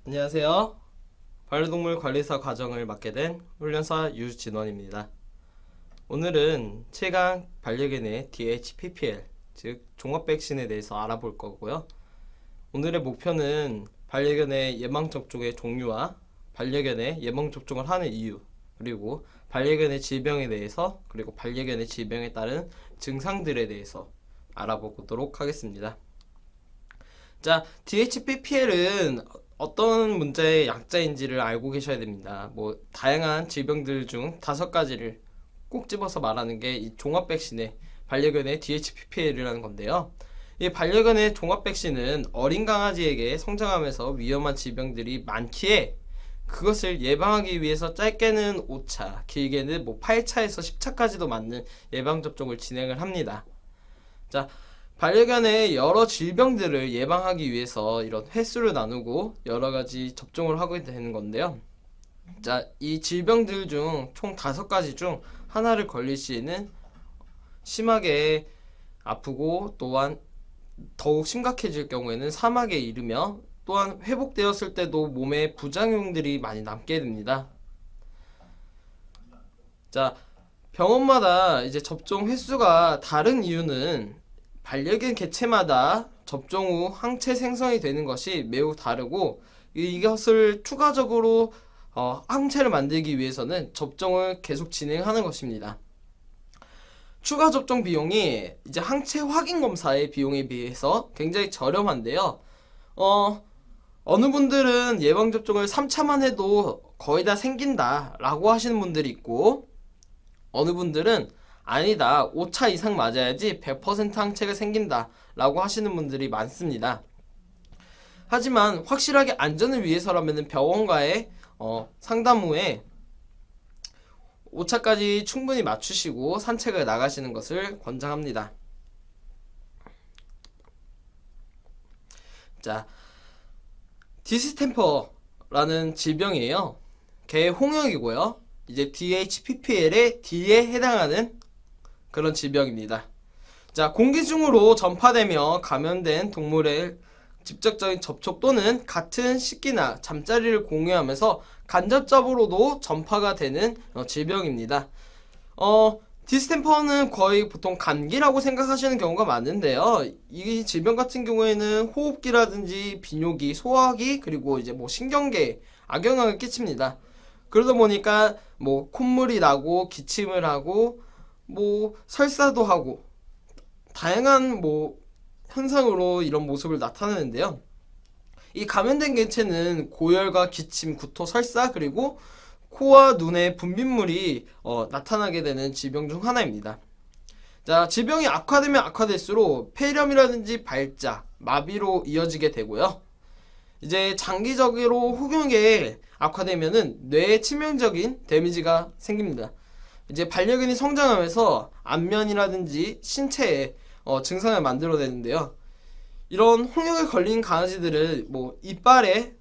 안녕하세요. 반려동물 관리사 과정을 맡게 된 훈련사 유진원입니다. 오늘은 최강 반려견의 DHPPL, 즉 종합백신에 대해서 알아볼 거고요. 오늘의 목표는 반려견의 예방접종의 종류와 반려견의 예방접종을 하는 이유, 그리고 반려견의 질병에 대해서, 그리고 반려견의 질병에 따른 증상들에 대해서 알아보도록 하겠습니다. 자, DHPPL은 어떤 문제의 약자인지를 알고 계셔야 됩니다. 다양한 질병들 중 5가지를 꼭 집어서 말하는 게 이 종합백신의 반려견의 DHPPL이라는 건데요. 이 반려견의 종합백신은 어린 강아지에게 성장하면서 위험한 질병들이 많기에 그것을 예방하기 위해서 짧게는 5차, 길게는 8차에서 10차까지도 맞는 예방접종을 진행을 합니다. 자, 반려견의 여러 질병들을 예방하기 위해서 이런 횟수를 나누고 여러가지 접종을 하게 되는 건데요. 자, 이 질병들 중 총 5가지 중 하나를 걸릴 시에는 심하게 아프고 또한 더욱 심각해질 경우에는 사망에 이르며 또한 회복되었을 때도 몸에 부작용들이 많이 남게 됩니다. 자, 병원마다 이제 접종 횟수가 다른 이유는 반려견 개체마다 접종 후 항체 생성이 되는 것이 매우 다르고 이것을 추가적으로 항체를 만들기 위해서는 접종을 계속 진행하는 것입니다. 추가 접종 비용이 이제 항체 확인 검사의 비용에 비해서 굉장히 저렴한데요. 어느 분들은 예방접종을 3차만 해도 거의 다 생긴다 라고 하시는 분들이 있고, 어느 분들은 아니다, 5차 이상 맞아야지 100% 항체가 생긴다 라고 하시는 분들이 많습니다. 하지만 확실하게 안전을 위해서라면 병원과의 상담 후에 5차까지 충분히 맞추시고 산책을 나가시는 것을 권장합니다. 자, 디스템퍼라는 질병이에요. 개 홍역이고요. 이제 DHPPL의 D에 해당하는 그런 질병입니다. 자, 공기 중으로 전파되며 감염된 동물의 직접적인 접촉 또는 같은 식기나 잠자리를 공유하면서 간접적으로도 전파가 되는 질병입니다. 디스템퍼는 거의 보통 감기라고 생각하시는 경우가 많은데요. 이 질병 같은 경우에는 호흡기라든지 비뇨기, 소화기, 그리고 이제 신경계에 악영향을 끼칩니다. 그러다 보니까 콧물이 나고 기침을 하고 설사도 하고 다양한 현상으로 이런 모습을 나타내는데요. 이 감염된 개체는 고열과 기침, 구토, 설사, 그리고 코와 눈에 분비물이 나타나게 되는 질병 중 하나입니다. 자, 질병이 악화되면 악화될수록 폐렴이라든지 발작, 마비로 이어지게 되고요. 이제 장기적으로 후경에 악화되면은 뇌에 치명적인 데미지가 생깁니다. 이제 반려견이 성장하면서 안면이라든지 신체에 증상을 만들어내는데요. 이런 홍역에 걸린 강아지들은 이빨에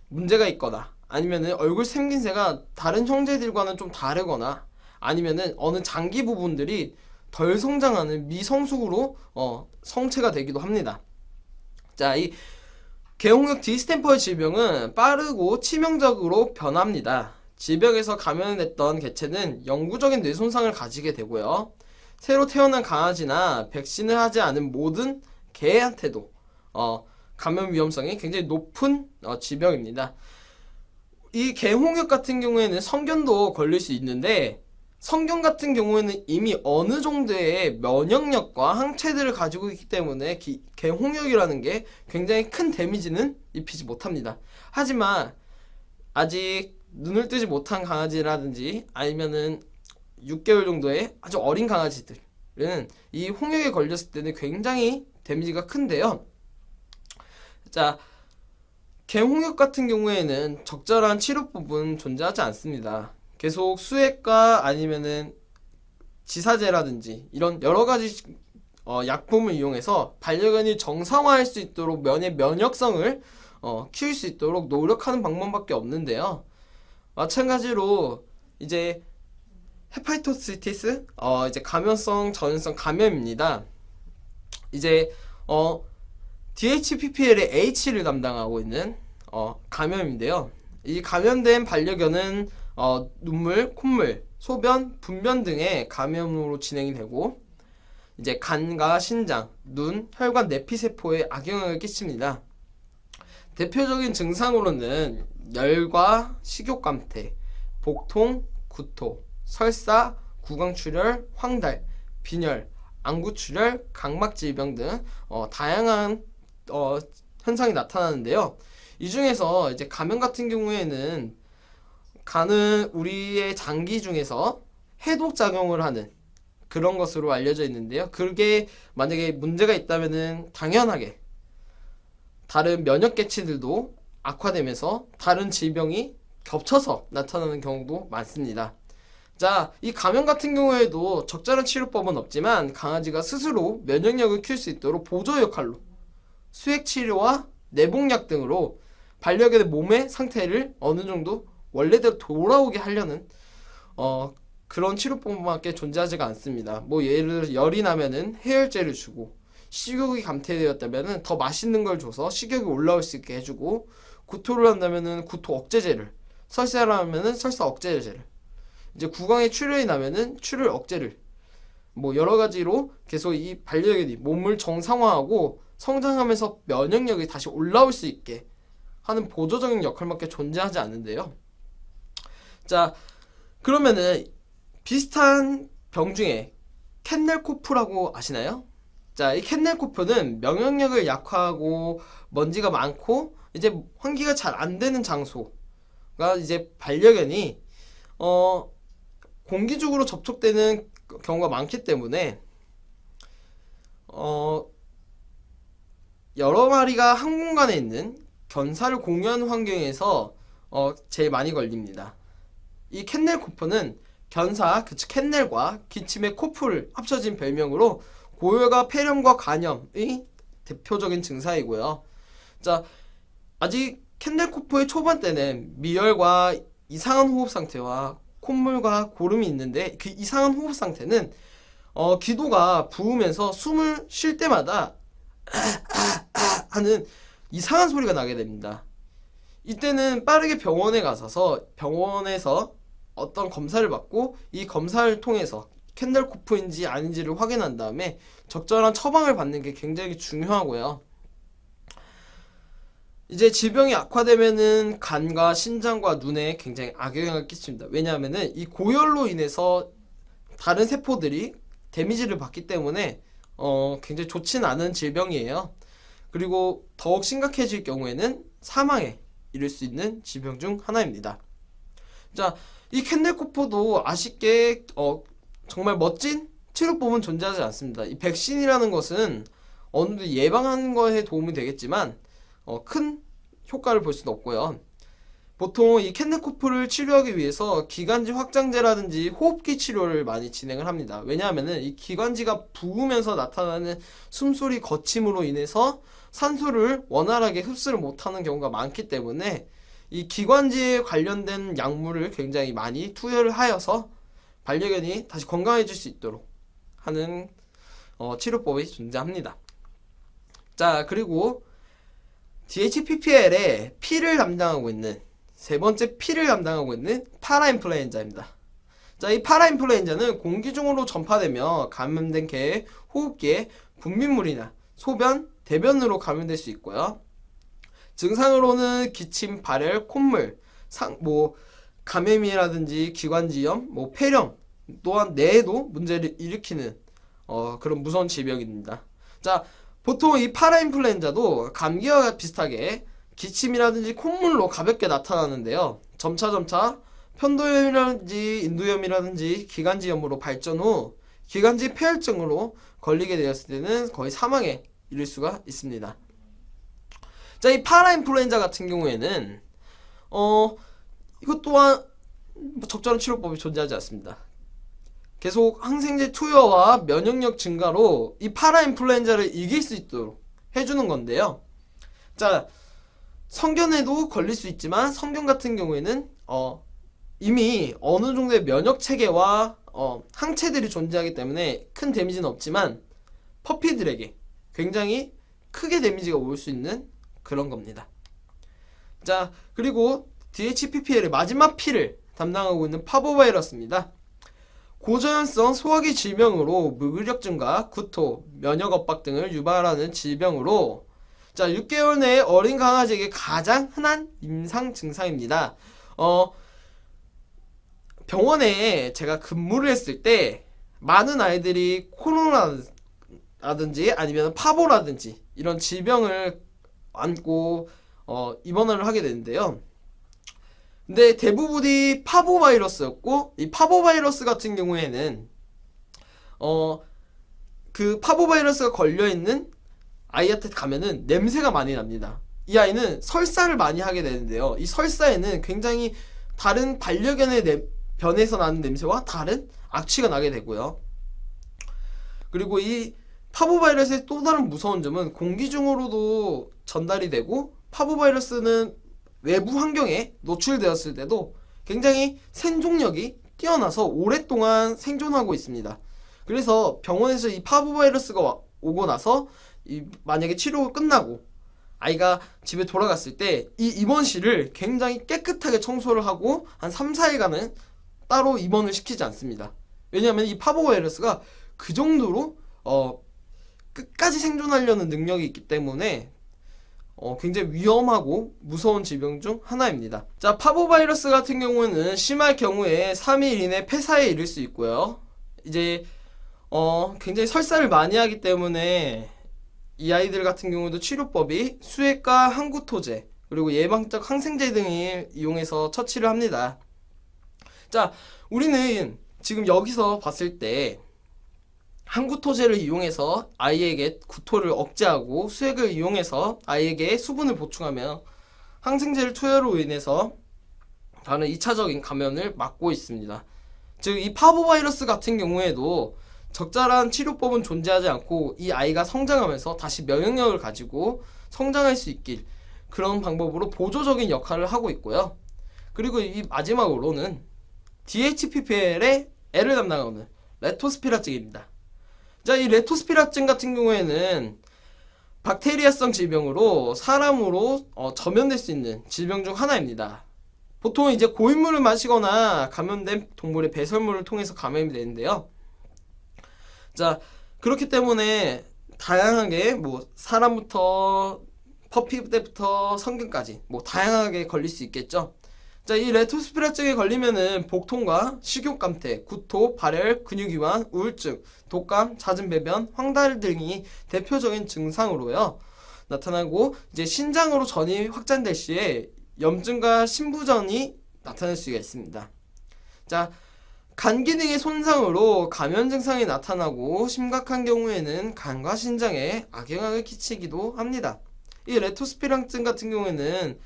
문제가 있거나 아니면은 얼굴 생김새가 다른 형제들과는 좀 다르거나 아니면은 어느 장기 부분들이 덜 성장하는 미성숙으로 성체가 되기도 합니다. 자, 이 개홍역 디스템퍼의 질병은 빠르고 치명적으로 변합니다. 질병에서 감염됐던 개체는 영구적인 뇌 손상을 가지게 되고요. 새로 태어난 강아지나 백신을 하지 않은 모든 개한테도 감염 위험성이 굉장히 높은 질병입니다. 이 개홍역 같은 경우에는 성견도 걸릴 수 있는데, 성견 같은 경우에는 이미 어느 정도의 면역력과 항체들을 가지고 있기 때문에 개홍역이라는 게 굉장히 큰 데미지는 입히지 못합니다. 하지만 아직 눈을 뜨지 못한 강아지라든지 아니면은 6개월 정도의 아주 어린 강아지들은 이 홍역에 걸렸을 때는 굉장히 데미지가 큰데요. 자, 개홍역 같은 경우에는 적절한 치료법은 존재하지 않습니다. 계속 수액과 아니면은 지사제라든지 이런 여러가지 약품을 이용해서 반려견이 정상화할 수 있도록 면역성을 키울 수 있도록 노력하는 방법밖에 없는데요. 마찬가지로 이제 헤파이토시티스, 이제 감염성 전염성 감염입니다. 이제 DHPPL의 H를 담당하고 있는 감염인데요. 이 감염된 반려견은 눈물, 콧물, 소변, 분변 등의 감염으로 진행이 되고 이제 간과 신장, 눈, 혈관, 내피세포에 악영향을 끼칩니다. 대표적인 증상으로는 열과 식욕감퇴, 복통, 구토, 설사, 구강출혈, 황달, 빈혈, 안구출혈, 각막질병 등 다양한 현상이 나타나는데요. 이 중에서 이제 감염 같은 경우에는 간은 우리의 장기 중에서 해독 작용을 하는 그런 것으로 알려져 있는데요. 그게 만약에 문제가 있다면은 당연하게 다른 면역 계치들도 악화되면서 다른 질병이 겹쳐서 나타나는 경우도 많습니다. 자, 이 감염 같은 경우에도 적절한 치료법은 없지만 강아지가 스스로 면역력을 키울 수 있도록 보조 역할로 수액 치료와 내복약 등으로 반려견의 몸의 상태를 어느 정도 원래대로 돌아오게 하려는 그런 치료법밖에 존재하지가 않습니다. 뭐 예를 들어 열이 나면은 해열제를 주고, 식욕이 감퇴되었다면은 더 맛있는 걸 줘서 식욕이 올라올 수 있게 해주고, 구토를 한다면은 구토 억제제를, 설사를 하면은 설사 억제제를, 이제 구강에 출혈이 나면은 출혈 억제를, 뭐 여러 가지로 계속 이 반려견이 몸을 정상화하고 성장하면서 면역력이 다시 올라올 수 있게 하는 보조적인 역할밖에 존재하지 않는데요. 자, 그러면은 비슷한 병 중에 캔넬코프라고 아시나요? 자, 이 캔넬코프는 면역력을 약화하고 먼지가 많고 이제 환기가 잘 안 되는 장소가 이제 반려견이 공기적으로 접촉되는 경우가 많기 때문에 여러 마리가 한 공간에 있는 견사를 공유하는 환경에서 제일 많이 걸립니다. 이 캔넬코프는 견사, 즉 캔넬과 기침의 코프를 합쳐진 별명으로 고열과 폐렴과 간염의 대표적인 증상이고요. 자, 아직 캔넬코프의 초반 때는 미열과 이상한 호흡 상태와 콧물과 고름이 있는데 그 이상한 호흡 상태는 기도가 부으면서 숨을 쉴 때마다 하는 이상한 소리가 나게 됩니다. 이때는 빠르게 병원에 가서 병원에서 어떤 검사를 받고 이 검사를 통해서 캔넬코프인지 아닌지를 확인한 다음에 적절한 처방을 받는 게 굉장히 중요하고요. 이제 질병이 악화되면은 간과 신장과 눈에 굉장히 악영향을 끼칩니다. 왜냐하면은 이 고열로 인해서 다른 세포들이 데미지를 받기 때문에 굉장히 좋지는 않은 질병이에요. 그리고 더욱 심각해질 경우에는 사망에 이를 수 있는 질병 중 하나입니다. 자, 이 캔넬코프도 아쉽게 정말 멋진 치료법은 존재하지 않습니다. 이 백신이라는 것은 어느 정도 예방하는 거에 도움이 되겠지만 큰 효과를 볼 수는 없고요. 보통 이 캔넬코프를 치료하기 위해서 기관지 확장제라든지 호흡기 치료를 많이 진행을 합니다. 왜냐하면은 이 기관지가 부으면서 나타나는 숨소리 거침으로 인해서 산소를 원활하게 흡수를 못하는 경우가 많기 때문에 이 기관지에 관련된 약물을 굉장히 많이 투여를 하여서 반려견이 다시 건강해질 수 있도록 하는 치료법이 존재합니다. 자, 그리고 DHPPL의 P를 담당하고 있는 세 번째 P를 담당하고 있는 파라인플루엔자입니다. 자, 이 파라인플루엔자는 공기 중으로 전파되며 감염된 개의 호흡기에 분비물이나 소변, 대변으로 감염될 수 있고요. 증상으로는 기침, 발열, 콧물, 감염이라든지 기관지염, 폐렴 또한 뇌에도 문제를 일으키는 그런 무서운 질병입니다. 자, 보통 이 파라인플루엔자도 감기와 비슷하게 기침이라든지 콧물로 가볍게 나타나는데요. 점차 편도염이라든지 인두염이라든지 기관지염으로 발전 후 기관지 폐혈증으로 걸리게 되었을 때는 거의 사망에 이를 수가 있습니다. 자, 이 파라인플루엔자 같은 경우에는 이것 또한 적절한 치료법이 존재하지 않습니다. 계속 항생제 투여와 면역력 증가로 이 파라인플루엔자를 이길 수 있도록 해주는 건데요. 자, 성견에도 걸릴 수 있지만 성견 같은 경우에는 이미 어느 정도의 면역 체계와 항체들이 존재하기 때문에 큰 데미지는 없지만 퍼피들에게 굉장히 크게 데미지가 올 수 있는 그런 겁니다. 자, 그리고 DHPPL의 마지막 P를 담당하고 있는 파보바이러스입니다. 고전염성 소화기 질병으로 무기력증과 구토, 면역 압박 등을 유발하는 질병으로, 자, 6개월 내에 어린 강아지에게 가장 흔한 임상 증상입니다. 병원에 제가 근무를 했을 때 많은 아이들이 코로나라든지 아니면 파보라든지 이런 질병을 안고 입원을 하게 되는데요. 근데 대부분이 파보바이러스였고, 이 파보바이러스 같은 경우에는 그 파보바이러스가 걸려있는 아이한테 가면은 냄새가 많이 납니다. 이 아이는 설사를 많이 하게 되는데요. 이 설사에는 굉장히 다른 반려견의 변에서 나는 냄새와 다른 악취가 나게 되고요. 그리고 이 파보바이러스의 또 다른 무서운 점은 공기 중으로도 전달이 되고, 파보바이러스는 외부 환경에 노출되었을 때도 굉장히 생존력이 뛰어나서 오랫동안 생존하고 있습니다. 그래서 병원에서 이 파보바이러스가 오고 나서 만약에 치료가 끝나고 아이가 집에 돌아갔을 때 이 입원실을 굉장히 깨끗하게 청소를 하고 한 3, 4일간은 따로 입원을 시키지 않습니다. 왜냐하면 이 파보바이러스가 그 정도로 끝까지 생존하려는 능력이 있기 때문에 굉장히 위험하고 무서운 질병 중 하나입니다. 자, 파보바이러스 같은 경우는 심할 경우에 3일 이내 폐사에 이를 수 있고요. 이제 굉장히 설사를 많이 하기 때문에 이 아이들 같은 경우도 치료법이 수액과 항구토제 그리고 예방적 항생제 등을 이용해서 처치를 합니다. 자, 우리는 지금 여기서 봤을 때 항구토제를 이용해서 아이에게 구토를 억제하고 수액을 이용해서 아이에게 수분을 보충하며 항생제를 투여로 인해서 다른 2차적인 감염을 막고 있습니다. 즉, 이 파보바이러스 같은 경우에도 적절한 치료법은 존재하지 않고 이 아이가 성장하면서 다시 면역력을 가지고 성장할 수 있길 그런 방법으로 보조적인 역할을 하고 있고요. 그리고 이 마지막으로는 DHPPL의 L을 담당하는 레토스피라증입니다. 자, 이 레토스피라증 같은 경우에는 박테리아성 질병으로 사람으로 전염될 수 있는 질병 중 하나입니다. 보통 이제 고인물을 마시거나 감염된 동물의 배설물을 통해서 감염이 되는데요. 자, 그렇기 때문에 다양하게 사람부터 퍼피 때부터 성견까지 다양하게 걸릴 수 있겠죠. 자, 이 레토스피라증에 걸리면은 복통과 식욕감퇴, 구토, 발열, 근육이완, 우울증, 독감, 잦은 배변, 황달 등이 대표적인 증상으로요 나타나고, 이제 신장으로 전이 확산될 시에 염증과 신부전이 나타날 수가 있습니다. 자, 간 기능의 손상으로 감염 증상이 나타나고 심각한 경우에는 간과 신장에 악영향을 끼치기도 합니다. 이 레토스피라증 같은 경우에는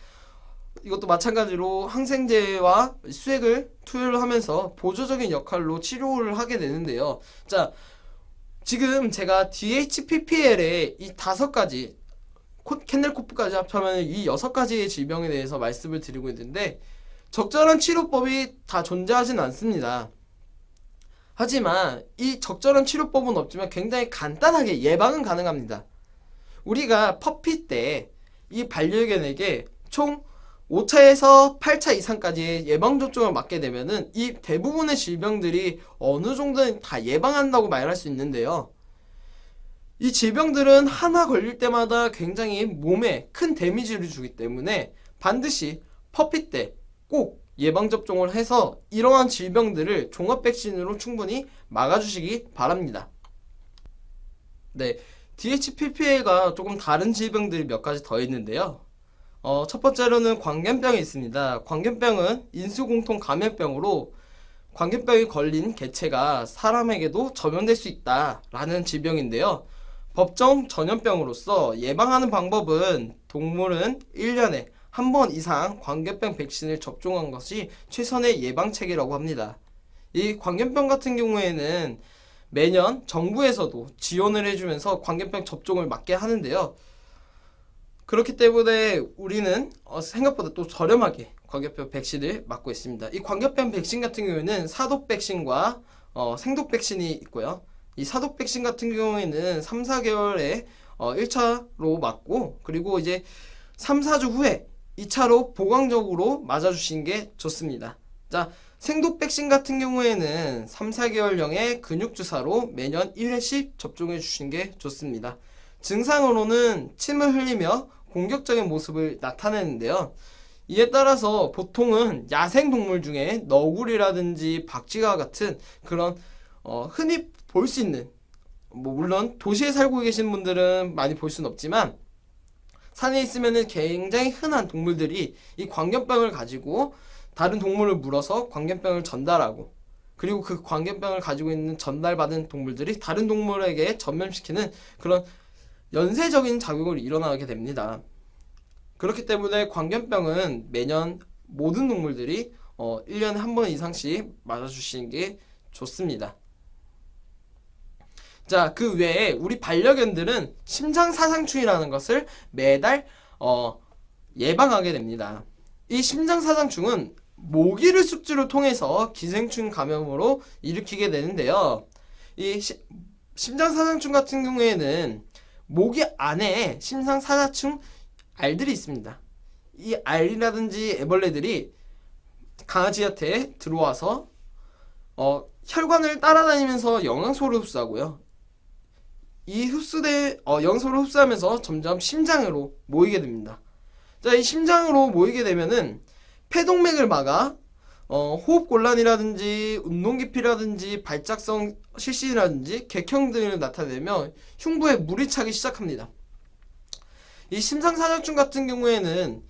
이것도 마찬가지로 항생제와 수액을 투여를 하면서 보조적인 역할로 치료를 하게 되는데요. 자, 지금 제가 DHPPL의 이 5가지 캔넬코프까지 합하면 이 6가지의 질병에 대해서 말씀을 드리고 있는데, 적절한 치료법이 다 존재하진 않습니다. 하지만 이 적절한 치료법은 없지만 굉장히 간단하게 예방은 가능합니다. 우리가 퍼피 때 이 반려견에게 총 5차에서 8차 이상까지의 예방접종을 맞게 되면은 이 대부분의 질병들이 어느 정도는 다 예방한다고 말할 수 있는데요. 이 질병들은 하나 걸릴 때마다 굉장히 몸에 큰 데미지를 주기 때문에 반드시 퍼피 때 꼭 예방접종을 해서 이러한 질병들을 종합백신으로 충분히 막아주시기 바랍니다. 네, DHPPL과 조금 다른 질병들이 몇 가지 더 있는데요. 첫 번째로는 광견병이 있습니다. 광견병은 인수공통 감염병으로 광견병이 걸린 개체가 사람에게도 전염될 수 있다라는 질병인데요. 법정 전염병으로서 예방하는 방법은 동물은 1년에 한 번 이상 광견병 백신을 접종한 것이 최선의 예방책이라고 합니다. 이 광견병 같은 경우에는 매년 정부에서도 지원을 해주면서 광견병 접종을 맞게 하는데요. 그렇기 때문에 우리는 생각보다 또 저렴하게 광견병 백신을 맞고 있습니다. 이 광견병 백신 같은 경우에는 사독 백신과 생독 백신이 있고요. 이 사독 백신 같은 경우에는 3, 4개월에 1차로 맞고, 그리고 이제 3, 4주 후에 2차로 보강적으로 맞아주시는 게 좋습니다. 자, 생독 백신 같은 경우에는 3, 4개월령의 근육주사로 매년 1회씩 접종해 주시는 게 좋습니다. 증상으로는 침을 흘리며 공격적인 모습을 나타내는데요. 이에 따라서 보통은 야생동물 중에 너구리라든지 박쥐와 같은 그런 흔히 볼 수 있는, 물론 도시에 살고 계신 분들은 많이 볼 수는 없지만 산에 있으면은 굉장히 흔한 동물들이 이 광견병을 가지고 다른 동물을 물어서 광견병을 전달하고, 그리고 그 광견병을 가지고 있는 전달받은 동물들이 다른 동물에게 전염시키는 그런 연쇄적인 작용을 일어나게 됩니다. 그렇기 때문에 광견병은 매년 모든 동물들이 1년에 한 번 이상씩 맞아주시는 게 좋습니다. 자, 그 외에 우리 반려견들은 심장사상충이라는 것을 매달 예방하게 됩니다. 이 심장사상충은 모기를 숙주를 통해서 기생충 감염으로 일으키게 되는데요. 이 심장사상충 같은 경우에는 모기 안에 심장사상충 알들이 있습니다. 이 알이라든지 애벌레들이 강아지한테 들어와서 혈관을 따라다니면서 영양소를 흡수하고요. 이 영양소를 흡수하면서 점점 심장으로 모이게 됩니다. 자, 이 심장으로 모이게 되면은 폐동맥을 막아 호흡곤란이라든지 운동기피라든지 발작성 실신이라든지 객형 등을 나타내며 흉부에 물이 차기 시작합니다. 이 심장사상충 같은 경우에는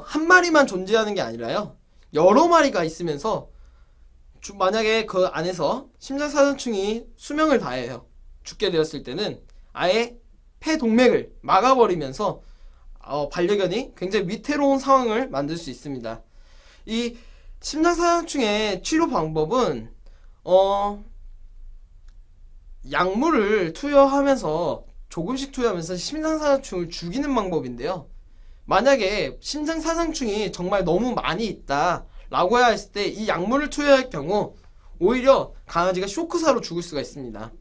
한 마리만 존재하는 게 아니라요, 여러 마리가 있으면서 만약에 그 안에서 심장사상충이 수명을 다해요. 죽게 되었을 때는 아예 폐동맥을 막아버리면서 반려견이 굉장히 위태로운 상황을 만들 수 있습니다. 이 심장사상충의 치료 방법은 약물을 투여하면서 조금씩 투여하면서 심장사상충을 죽이는 방법인데요. 만약에 심장사상충이 정말 너무 많이 있다 라고 했을 때 이 약물을 투여할 경우 오히려 강아지가 쇼크사로 죽을 수가 있습니다.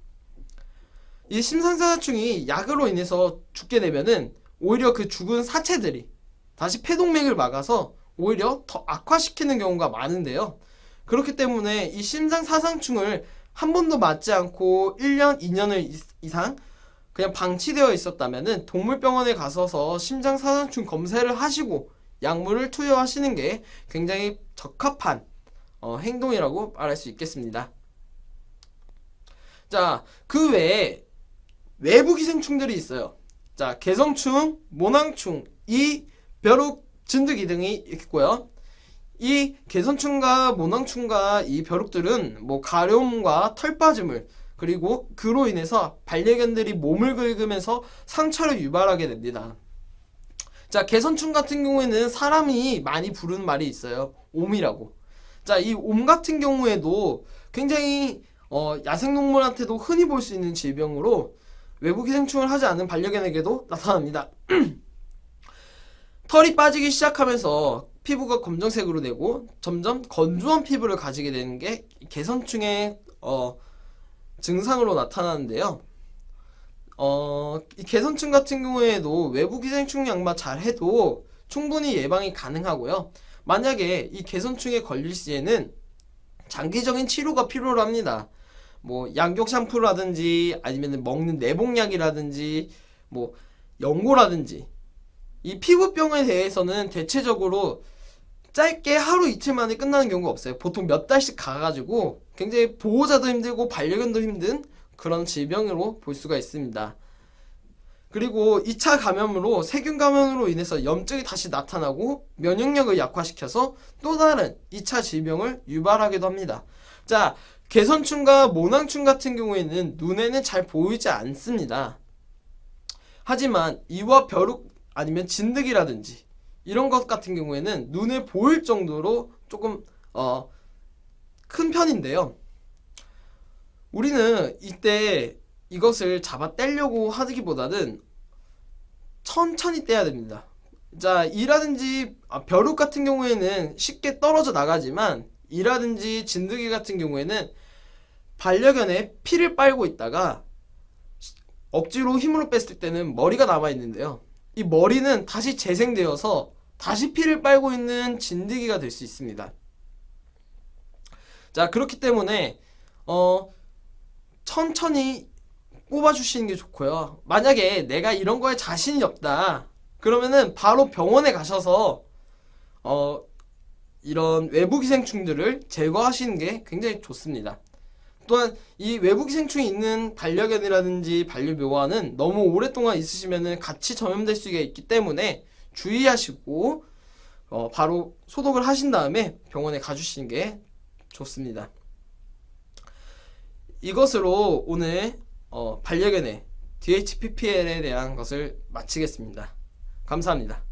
이 심장사상충이 약으로 인해서 죽게 되면은 오히려 그 죽은 사체들이 다시 폐동맥을 막아서 오히려 더 악화시키는 경우가 많은데요. 그렇기 때문에 이 심장사상충을 한 번도 맞지 않고 1년, 2년 이상 그냥 방치되어 있었다면은 동물병원에 가서서 심장사상충 검사를 하시고 약물을 투여하시는 게 굉장히 적합한 행동이라고 말할 수 있겠습니다. 자, 그 외에 외부 기생충들이 있어요. 자, 개성충, 모낭충, 벼룩, 진드기 등이 있고요. 이 개선충과 모낭충과 이 벼룩들은 가려움과 털 빠짐을, 그리고 그로 인해서 반려견들이 몸을 긁으면서 상처를 유발하게 됩니다. 자, 개선충 같은 경우에는 사람이 많이 부르는 말이 있어요. 옴이라고. 자, 이 옴 같은 경우에도 굉장히 야생동물한테도 흔히 볼 수 있는 질병으로 외부 기생충을 하지 않은 반려견에게도 나타납니다. 털이 빠지기 시작하면서 피부가 검정색으로 되고 점점 건조한 피부를 가지게 되는 게 개선충의 증상으로 나타나는데요. 이 개선충 같은 경우에도 외부 기생충 약만 잘 해도 충분히 예방이 가능하고요. 만약에 이 개선충에 걸릴 시에는 장기적인 치료가 필요로 합니다. 양격 샴푸라든지 아니면 먹는 내복약이라든지 연고라든지, 이 피부병에 대해서는 대체적으로 짧게 하루 이틀 만에 끝나는 경우가 없어요. 보통 몇 달씩 가가지고 굉장히 보호자도 힘들고 반려견도 힘든 그런 질병으로 볼 수가 있습니다. 그리고 2차 감염으로 세균 감염으로 인해서 염증이 다시 나타나고 면역력을 약화시켜서 또 다른 2차 질병을 유발하기도 합니다. 자, 개선충과 모낭충 같은 경우에는 눈에는 잘 보이지 않습니다. 하지만 이와 벼룩 아니면 진드기라든지 이런 것 같은 경우에는 눈에 보일 정도로 조금 큰 편인데요. 우리는 이때 이것을 잡아 떼려고 하기보다는 천천히 떼야 됩니다. 자, 이라든지 벼룩 같은 경우에는 쉽게 떨어져 나가지만 이라든지 진드기 같은 경우에는 반려견의 피를 빨고 있다가 억지로 힘으로 뺐을 때는 머리가 남아 있는데요. 이 머리는 다시 재생되어서 다시 피를 빨고 있는 진드기가 될 수 있습니다. 자, 그렇기 때문에 천천히 뽑아주시는 게 좋고요. 만약에 내가 이런 거에 자신이 없다 그러면은 바로 병원에 가셔서 이런 외부 기생충들을 제거하시는 게 굉장히 좋습니다. 또한 이 외부 기생충이 있는 반려견이라든지 반려묘와는 너무 오랫동안 있으시면은 같이 전염될 수가 있기 때문에 주의하시고 바로 소독을 하신 다음에 병원에 가주시는 게 좋습니다. 이것으로 오늘 반려견의 DHPPL에 대한 것을 마치겠습니다. 감사합니다.